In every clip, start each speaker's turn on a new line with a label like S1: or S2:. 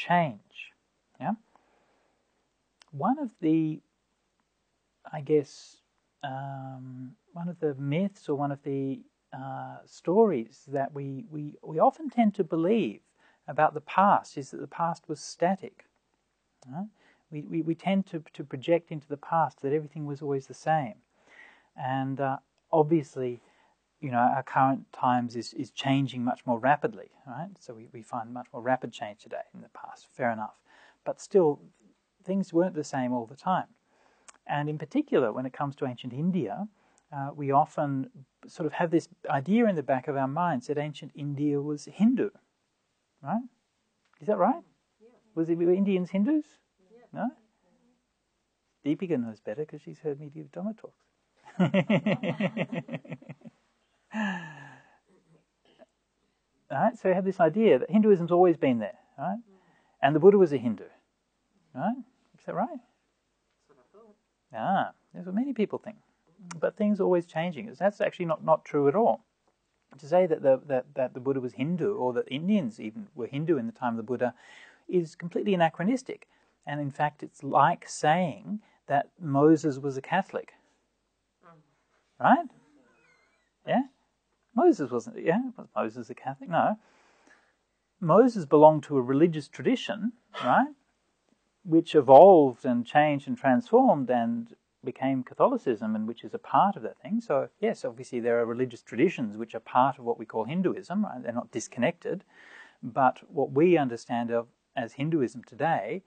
S1: change. Yeah. One of the, I guess, one of the myths or one of the stories that we often tend to believe about the past is that the past was static. Right? We tend to project into the past that everything was always the same. And obviously, our current times is changing much more rapidly, right? So we find much more rapid change today in the past, fair enough. But still, things weren't the same all the time. And in particular, when it comes to ancient India, we often sort of have this idea in the back of our minds that ancient India was Hindu, right? Is that right? Yeah. Were Indians Hindus? Yeah. No? Deepika knows better because she's heard me give Dhamma talks. Right? So we have this idea that Hinduism's always been there, right? And the Buddha was a Hindu, right? Is that right? That's what many people think. But things are always changing. That's actually not true at all. To say that the Buddha was Hindu, or that Indians even were Hindu in the time of the Buddha, is completely anachronistic. And in fact, it's like saying that Moses was a Catholic. Right? Yeah? Moses wasn't, was Moses a Catholic? No. Moses belonged to a religious tradition, right? Which evolved and changed and transformed and became Catholicism, and which is a part of that thing. So, yes, obviously there are religious traditions which are part of what we call Hinduism, right? They're not disconnected. But what we understand of as Hinduism today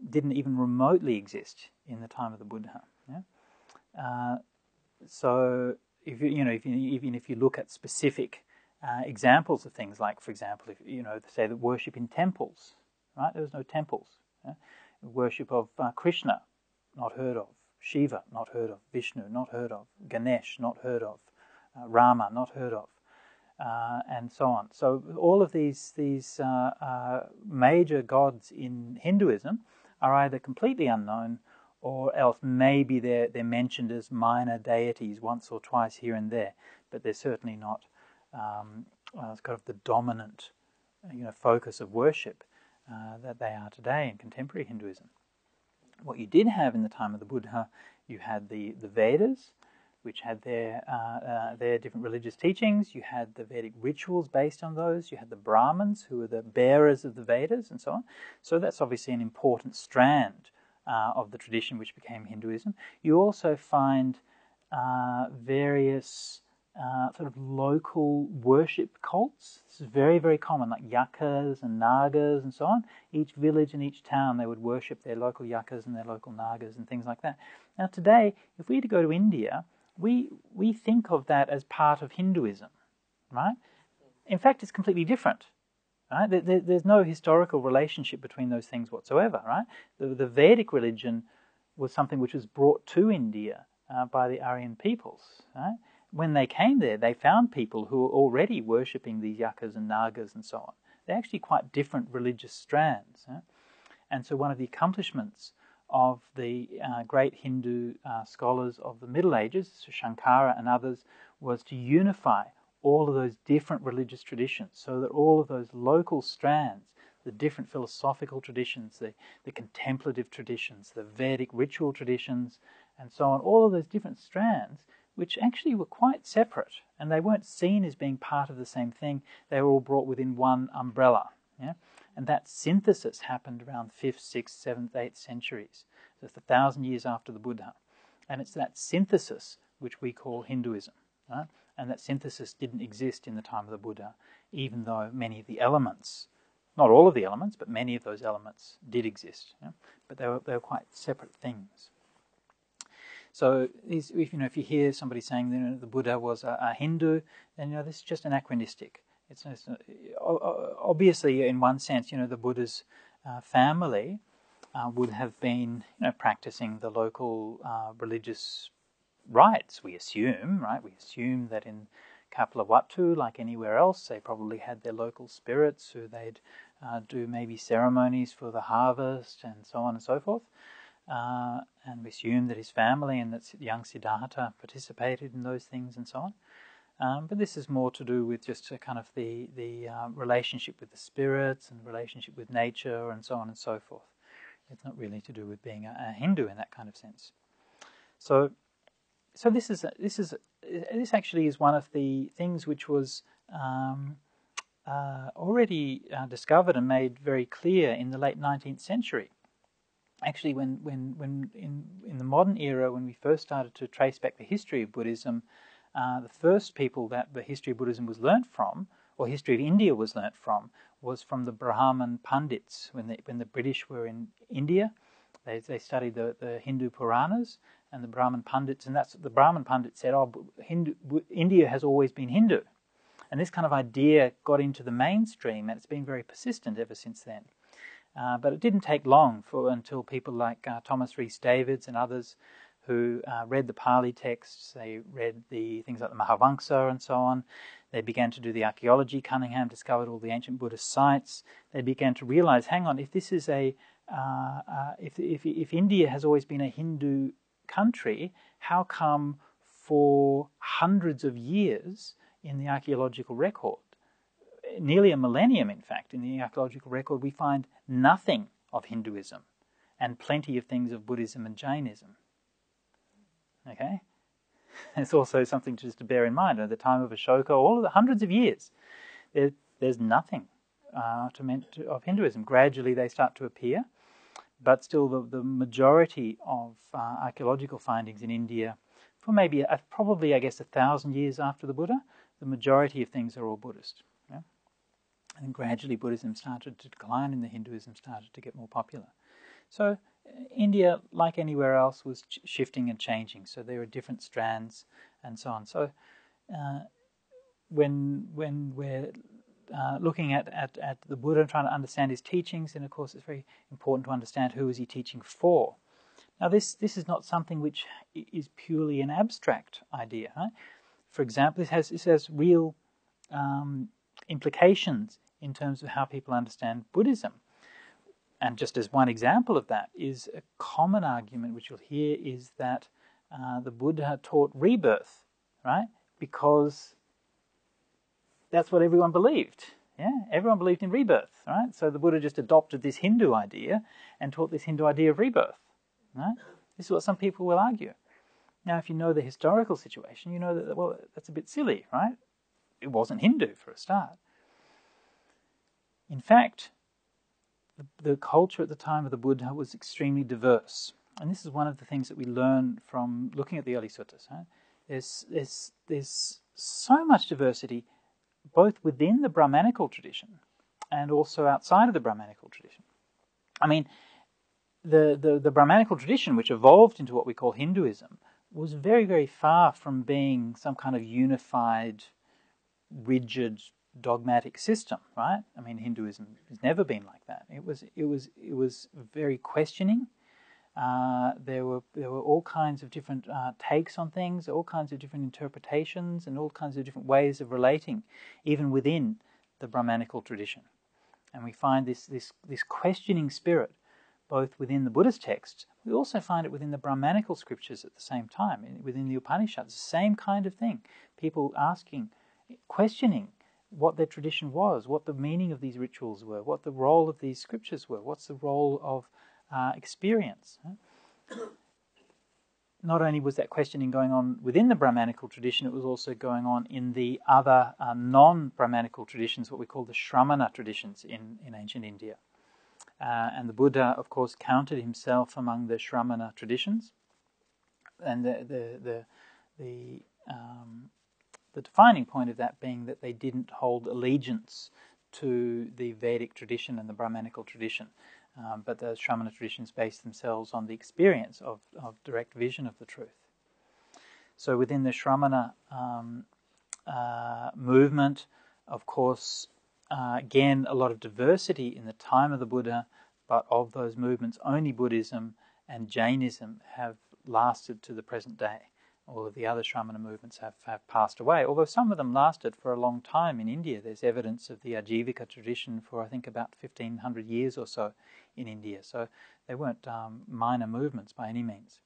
S1: didn't even remotely exist in the time of the Buddha. Yeah? So, if you look at specific examples of things, like, for example, if say that worship in temples, right? There was no temples. Yeah? Worship of Krishna, not heard of. Shiva, not heard of. Vishnu, not heard of. Ganesh, not heard of. Rama, not heard of. And so on. So all of these major gods in Hinduism are either completely unknown, or else maybe they're mentioned as minor deities once or twice here and there, but they're certainly not kind of the dominant focus of worship that they are today in contemporary Hinduism. What you did have in the time of the Buddha, you had the Vedas, which had their different religious teachings. You had the Vedic rituals based on those. You had the Brahmins, who were the bearers of the Vedas, and so on. So that's obviously an important strand of the tradition which became Hinduism. You also find various sort of local worship cults. This is very, very common, like yakas and nagas and so on. Each village and each town, they would worship their local yakas and their local nagas and things like that. Now today, if we were to go to India, we think of that as part of Hinduism, right? In fact, it's completely different. Right? There's no historical relationship between those things whatsoever, right? The Vedic religion was something which was brought to India by the Aryan peoples, right? When they came there, they found people who were already worshipping these yakas and nagas and so on. They're actually quite different religious strands. Right? And so one of the accomplishments of the great Hindu scholars of the Middle Ages, so Shankara and others, was to unify all of those different religious traditions, so that all of those local strands, the different philosophical traditions, the contemplative traditions, the Vedic ritual traditions, and so on, all of those different strands, which actually were quite separate, and they weren't seen as being part of the same thing. They were all brought within one umbrella. Yeah? And that synthesis happened around 5th, 6th, 7th, 8th centuries. So it's 1,000 years after the Buddha. And it's that synthesis which we call Hinduism. Right? And that synthesis didn't exist in the time of the Buddha, even though many of the elements, not all of the elements, but many of those elements did exist. Yeah? But they were quite separate things. So if you hear somebody saying the Buddha was a Hindu, then this is just anachronistic. It's obviously, in one sense, the Buddha's family would have been practicing the local religious rites, we assume, right? We assume that in Kapilavatthu, like anywhere else, they probably had their local spirits who they'd do maybe ceremonies for the harvest and so on and so forth. And we assume that his family and that young Siddhartha participated in those things and so on. But this is more to do with just kind of the relationship with the spirits and relationship with nature and so on and so forth. It's not really to do with being a Hindu in that kind of sense. So this actually is one of the things which was already discovered and made very clear in the late 19th century. Actually, when in the modern era, when we first started to trace back the history of Buddhism, the first people that the history of Buddhism was learnt from, or history of India was learnt from, was from the Brahman Pandits. When the British were in India, they studied the Hindu Puranas and the Brahman Pandits, and that's the Brahman Pandits said, India has always been Hindu. And this kind of idea got into the mainstream, and it's been very persistent ever since then. But it didn't take long until people like Thomas Rhys Davids and others who read the Pali texts, they read the things like the Mahavamsa and so on. They began to do the archaeology. Cunningham discovered all the ancient Buddhist sites. They began to realize, hang on, if this is if India has always been a Hindu country, how come for hundreds of years in the archaeological record, nearly a millennium in fact, in the archaeological record, we find nothing of Hinduism and plenty of things of Buddhism and Jainism? Okay? It's also something just to bear in mind. At the time of Ashoka, all of the hundreds of years, there's nothing of Hinduism. Gradually they start to appear, but still the majority of archaeological findings in India, for maybe probably I guess 1,000 years after the Buddha, the majority of things are all Buddhist. Yeah? And gradually Buddhism started to decline and the Hinduism started to get more popular. So India, like anywhere else, was shifting and changing. So there are different strands and so on. So when we're looking at the Buddha and trying to understand his teachings, then of course it's very important to understand who is he teaching for. Now this is not something which is purely an abstract idea. Right? For example, this has real implications in terms of how people understand Buddhism. And just as one example of that is a common argument which you'll hear is that the Buddha taught rebirth, right? Because that's what everyone believed. Yeah, everyone believed in rebirth, right? So the Buddha just adopted this Hindu idea and taught this Hindu idea of rebirth, right? This is what some people will argue. Now, if you know the historical situation, you know that, well, that's a bit silly, right? It wasn't Hindu for a start. In fact, the culture at the time of the Buddha was extremely diverse. And this is one of the things that we learn from looking at the early suttas. Right? There's so much diversity, both within the Brahmanical tradition and also outside of the Brahmanical tradition. I mean, the Brahmanical tradition, which evolved into what we call Hinduism, was very, very far from being some kind of unified, rigid, dogmatic system, right? I mean, Hinduism has never been like that. It was very questioning. There were all kinds of different takes on things, all kinds of different interpretations, and all kinds of different ways of relating, even within the Brahmanical tradition. And we find this questioning spirit both within the Buddhist texts. We also find it within the Brahmanical scriptures at the same time, within the Upanishads. The same kind of thing. People asking, questioning what their tradition was, what the meaning of these rituals were, what the role of these scriptures were, what's the role of experience. Not only was that questioning going on within the Brahmanical tradition, it was also going on in the other non-Brahmanical traditions, what we call the Shramana traditions in ancient India. And the Buddha, of course, counted himself among the Shramana traditions. And the defining point of that being that they didn't hold allegiance to the Vedic tradition and the Brahmanical tradition, but the Shramana traditions based themselves on the experience of direct vision of the truth. So within the Shramana movement, of course, again, a lot of diversity in the time of the Buddha, but of those movements, only Buddhism and Jainism have lasted to the present day. All of the other Shramana movements have passed away, although some of them lasted for a long time in India. There's evidence of the Ajivika tradition for, I think, about 1,500 years or so in India. So they weren't minor movements by any means.